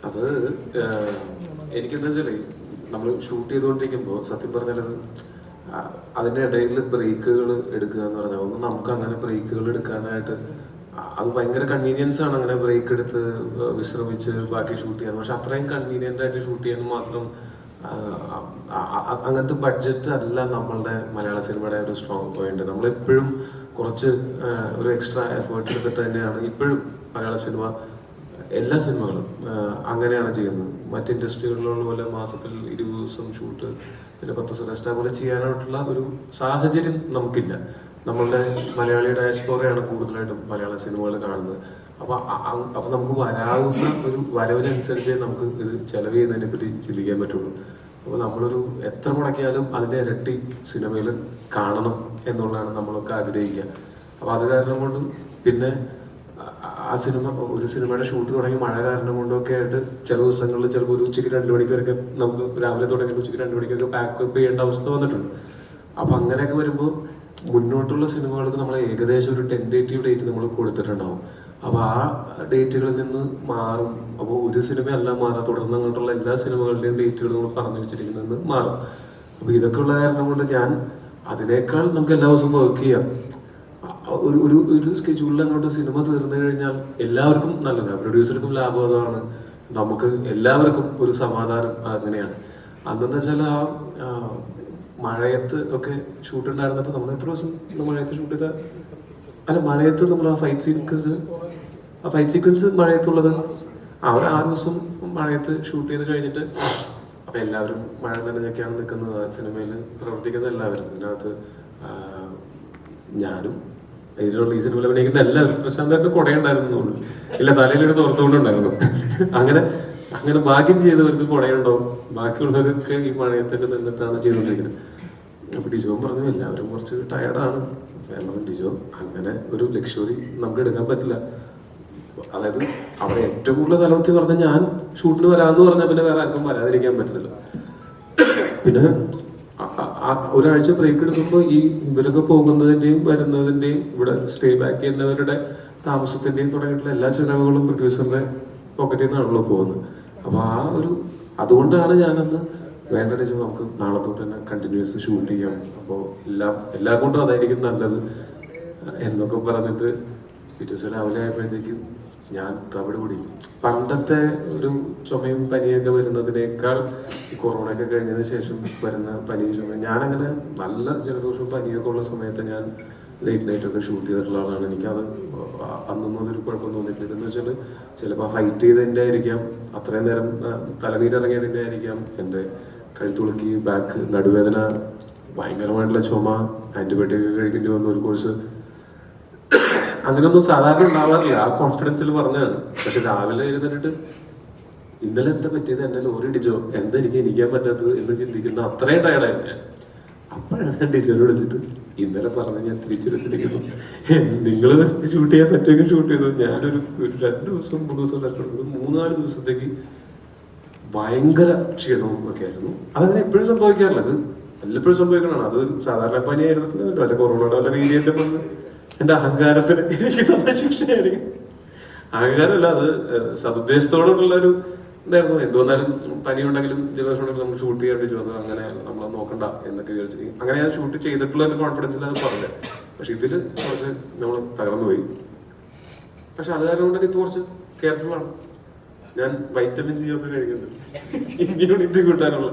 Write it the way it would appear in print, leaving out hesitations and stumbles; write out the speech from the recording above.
അത് എനിക്കെന്താ വെച്ചാല് നമ്മൾ ഷൂട്ട് ചെയ്തുകൊണ്ടിരിക്കുമ്പോൾ സത്യം പറഞ്ഞാലത് അതിൻ്റെ ഇടയിൽ ബ്രേക്കുകൾ എടുക്കുക എന്ന് പറഞ്ഞാൽ ഒന്ന് നമുക്ക് അങ്ങനെ ബ്രേക്കുകൾ എടുക്കാനായിട്ട് അത് ഭയങ്കര കൺവീനിയൻസ് ആണ്. അങ്ങനെ ബ്രേക്ക് എടുത്ത് വിശ്രമിച്ച് ബാക്കി ഷൂട്ട് ചെയ്യാൻ. പക്ഷെ അത്രയും കൺവീനിയൻ്റ് ആയിട്ട് ഷൂട്ട് ചെയ്യാൻ മാത്രം അങ്ങനത്തെ ബഡ്ജറ്റ് അല്ല നമ്മളുടെ മലയാള സിനിമയുടെ ഒരു സ്ട്രോങ് പോയിന്റ്. നമ്മളെപ്പോഴും കുറച്ച് ഒരു എക്സ്ട്രാ എഫേർട്ട് എടുത്തിട്ട് തന്നെയാണ് ഇപ്പോഴും മലയാള സിനിമ എല്ലാ സിനിമകളും അങ്ങനെയാണ് ചെയ്യുന്നത്. മറ്റ് ഇൻഡസ്ട്രികളിലുള്ള പോലെ മാസത്തിൽ 20 ദിവസം ഷൂട്ട് പിന്നെ 10 ദിവസം റെസ്റ്റ് പോലെ ചെയ്യാനായിട്ടുള്ള ഒരു സാഹചര്യം നമുക്കില്ല. നമ്മളുടെ മലയാളി ഡയസ്പോറയാണ് കൂടുതലായിട്ടും മലയാള സിനിമകൾ കാണുന്നത്. അപ്പൊ നമുക്ക് വരാവുന്ന ഒരു വരവിനനുസരിച്ചേ നമുക്ക് ഇത് ചെലവ് ചെയ്യുന്നതിനെ പറ്റി ചിന്തിക്കാൻ പറ്റുള്ളൂ. അപ്പോൾ നമ്മളൊരു എത്ര മുടക്കിയാലും അതിന്റെ ഇരട്ടി സിനിമയിൽ കാണണം എന്നുള്ളതാണ് നമ്മളൊക്കെ ആഗ്രഹിക്കുക. അപ്പൊ അത് കാരണം കൊണ്ടും പിന്നെ ആ സിനിമ ഒരു സിനിമയുടെ ഷൂട്ട് തുടങ്ങി മഴ കാരണം കൊണ്ടൊക്കെ ആയിട്ട് ചില ദിവസങ്ങളിൽ ചിലപ്പോൾ ഒരു ഉച്ചയ്ക്ക് 2 മണിക്ക് വരെയൊക്കെ നമുക്ക് രാവിലെ തുടങ്ങി ഉച്ചയ്ക്ക് 2 മണിക്കൊക്കെ പാക്കപ്പ് ചെയ്യേണ്ട അവസ്ഥ വന്നിട്ടുണ്ട്. അപ്പൊ അങ്ങനെയൊക്കെ വരുമ്പോൾ മുന്നോട്ടുള്ള സിനിമകൾക്ക് നമ്മൾ ഏകദേശം ഒരു ടെൻറ്റേറ്റീവ് ഡേറ്റ് നമ്മൾ കൊടുത്തിട്ടുണ്ടാവും. അപ്പൊ ആ ഡേറ്റുകളിൽ നിന്ന് മാറും. അപ്പോൾ ഒരു സിനിമയല്ല മാറാം, തുടർന്ന് അങ്ങോട്ടുള്ള എല്ലാ സിനിമകളുടെയും ഡേറ്റുകൾ നമ്മൾ പറഞ്ഞു വെച്ചിരിക്കുന്നത് മാറും. അപ്പൊ ഇതൊക്കെ ഉള്ള കാരണം കൊണ്ട് ഞാൻ അതിനേക്കാൾ നമുക്ക് എല്ലാ ദിവസവും വർക്ക് ചെയ്യാം. ഒരു ഒരു ഒരു സ്കെഡ്യൂളിൽ അങ്ങോട്ട് സിനിമ തീർന്നു കഴിഞ്ഞാൽ എല്ലാവർക്കും നല്ലതാണ്, പ്രൊഡ്യൂസർക്കും ലാഭമാണ്, നമുക്ക് എല്ലാവർക്കും ഒരു സമാധാനം. അങ്ങനെയാണ് അന്നെന്ന് വെച്ചാൽ ആ മഴയത്ത് ഒക്കെ ഷൂട്ട് ഉണ്ടായിരുന്നപ്പോൾ നമ്മൾ എത്ര ദിവസം മഴയത്ത് ഷൂട്ട് ചെയ്ത അല്ല മഴയത്ത് നമ്മൾ ആ ഫൈറ്റ് സീക്വൻസ് മഴയത്തുള്ളത് ഒരു 6 ദിവസം മഴയത്ത് ഷൂട്ട് ചെയ്ത് കഴിഞ്ഞിട്ട് അപ്പൊ എല്ലാവരും മഴ നനഞ്ഞൊക്കെയാണ് നിൽക്കുന്നത് സിനിമയിൽ പ്രവർത്തിക്കുന്ന എല്ലാവരും. ഇതിനകത്ത് ഞാനും ഇതിലുള്ള ഈ സിനിമയിൽ അഭിനയിക്കുന്ന എല്ലാവരും പ്രശാന്തായിട്ട് കുടയുണ്ടായിരുന്നു, ഇല്ല തലയിലൊരു തോർത്തുകൊണ്ടുണ്ടായിരുന്നു. അങ്ങനെ ഭാഗ്യം ചെയ്തവർക്ക് കുടയുണ്ടാവും, ബാക്കിയുള്ളവർക്ക് ഈ മഴയത്തൊക്കെ നിന്നിട്ടാണ് ചെയ്തുകൊണ്ടിരിക്കുന്നത്. അപ്പൊ ഡിജോൻ പറഞ്ഞു എല്ലാവരും കുറച്ച് ടയർഡാണ്. ഡിജോ അങ്ങനെ ഒരു ലക്ഷറി നമുക്ക് എടുക്കാൻ പറ്റില്ല. അതായത് അവിടെ ഏറ്റവും കൂടുതൽ തലവത്തി പറഞ്ഞ ഞാൻ ഷൂട്ടിന് വരാമെന്ന് പറഞ്ഞാൽ പിന്നെ വേറെ ആർക്കും വരാതിരിക്കാൻ പറ്റില്ലല്ലോ. പിന്നെ ഒരാഴ്ച ബ്രേക്ക് എടുക്കുമ്പോൾ ഈ ഇവരൊക്കെ പോകുന്നതിന്റെയും വരുന്നതിന്റെയും ഇവിടെ സ്റ്റേ ബാക്ക് ചെയ്യുന്നവരുടെ താമസത്തിന്റെയും തുടങ്ങിയിട്ടുള്ള എല്ലാ ചെലവുകളും പ്രൊഡ്യൂസറിന്റെ പോക്കറ്റിൽ നിന്നാണല്ലോ പോകുന്നത്. അപ്പൊ അതുകൊണ്ടാണ് ഞാനന്ന് വേണ്ട ഡിജോ നമുക്ക് നാളെ തൊട്ട് തന്നെ കണ്ടിന്യൂസ് ഷൂട്ട് ചെയ്യാം, അപ്പോൾ എല്ലാം കൊണ്ടും അതായിരിക്കും നല്ലത് എന്നൊക്കെ പറഞ്ഞിട്ട് പിറ്റേ ദിവസം രാവിലെ ആയപ്പോഴത്തേക്കും ഞാൻ തവിട് കൂടി. പണ്ടത്തെ ഒരു ചുമയും പനിയൊക്കെ വരുന്നതിനേക്കാൾ ഈ കൊറോണയൊക്കെ കഴിഞ്ഞതിന് ശേഷം വരുന്ന പനി ചുമ, ഞാനങ്ങനെ നല്ല ജലദോഷവും പനിയൊക്കെ ഉള്ള സമയത്ത് ഞാൻ ലേറ്റ് നൈറ്റ് ഒക്കെ ഷൂട്ട് ചെയ്തിട്ടുള്ള ആളാണ്. എനിക്കത് അന്നൊന്നും അതൊരു കുഴപ്പം തോന്നിയിട്ടില്ല. എന്ന് വെച്ചാൽ ചിലപ്പോൾ ഫൈറ്റ് ചെയ്തതിൻ്റെ ആയിരിക്കാം, അത്രയും നേരം തലനീരിറങ്ങിയതിൻ്റെ ആയിരിക്കാം, എൻ്റെ കഴുത്തുളുക്കി ബാക്ക് നടുവേദന, ഭയങ്കരമായിട്ടുള്ള ചുമ, ആന്റിബയോട്ടിക് കഴിക്കേണ്ടി വന്ന ഒരു കോഴ്സ്. അങ്ങനെയൊന്നും സാധാരണ ഉണ്ടാവാറില്ല, ആ കോൺഫിഡൻസിൽ പറഞ്ഞതാണ്. പക്ഷെ രാവിലെ എഴുന്നേറ്റിട്ട് ഇന്നലെ എന്താ പറ്റിയത്, എന്നെ ലോറി ഇടിച്ചോ, എന്താ എനിക്ക് എണീക്കാൻ പറ്റാത്തത് എന്ന് ചിന്തിക്കുന്ന അത്രയും ടയർഡായിരുന്നു ഞാൻ. അപ്പോഴാണ് ടീച്ചറെ വിളിച്ചിട്ട് ഇന്നലെ പറഞ്ഞ് ഞാൻ തിരിച്ചെടുത്തിരിക്കുന്നു, നിങ്ങൾ ഷൂട്ട് ചെയ്യാൻ പറ്റുമെങ്കിൽ ഷൂട്ട് ചെയ്തു. ഞാനൊരു 2 ദിവസം 3 ദിവസം റെസ്റ്റ് എടുക്കും, 3-4 ദിവസത്തേക്ക് ഭയങ്കര ക്ഷീണവും ഒക്കെ ആയിരുന്നു. അതങ്ങനെ എപ്പോഴും സംഭവിക്കാറില്ല, അത് വല്ലപ്പോഴും സംഭവിക്കണതാണ്. അത് സാധാരണ പനിയായിരുന്നു, വല്ല കൊറോണയുടെ വല്ല രീതിയൊക്കെ വന്ന് എന്റെ അഹങ്കാരത്തിന് എനിക്ക് തന്ന ശിക്ഷയായിരിക്കും. അഹങ്കാരമല്ല, അത് സതുദ്ദേശത്തോടുള്ള ഒരു എന്തായിരുന്നു. എന്തുവന്നാലും പനി ഉണ്ടെങ്കിലും ജലദോഷം ഉണ്ടെങ്കിലും നമ്മൾ ഷൂട്ട് ചെയ്യാൻ വേണ്ടി ചോദിച്ചു, അങ്ങനെ നമ്മൾ നോക്കണ്ട എന്നൊക്കെ വിചാരിച്ചു. അങ്ങനെ ഞാൻ ഷൂട്ട് ചെയ്തിട്ടുള്ള കോൺഫിഡൻസിൽ അത് പറഞ്ഞത്. പക്ഷെ ഇതില് കുറച്ച് നമ്മൾ തകർന്നു പോയി. പക്ഷെ അത് കാരണം കൊണ്ട് ഇത് കുറച്ച് കെയർഫുൾ ആണ്. ഞാൻ വൈറ്റമിൻ സി ഒക്കെ കഴിക്കുന്നുണ്ട് ഇമ്മ്യൂണിറ്റി കൂട്ടാനുള്ള.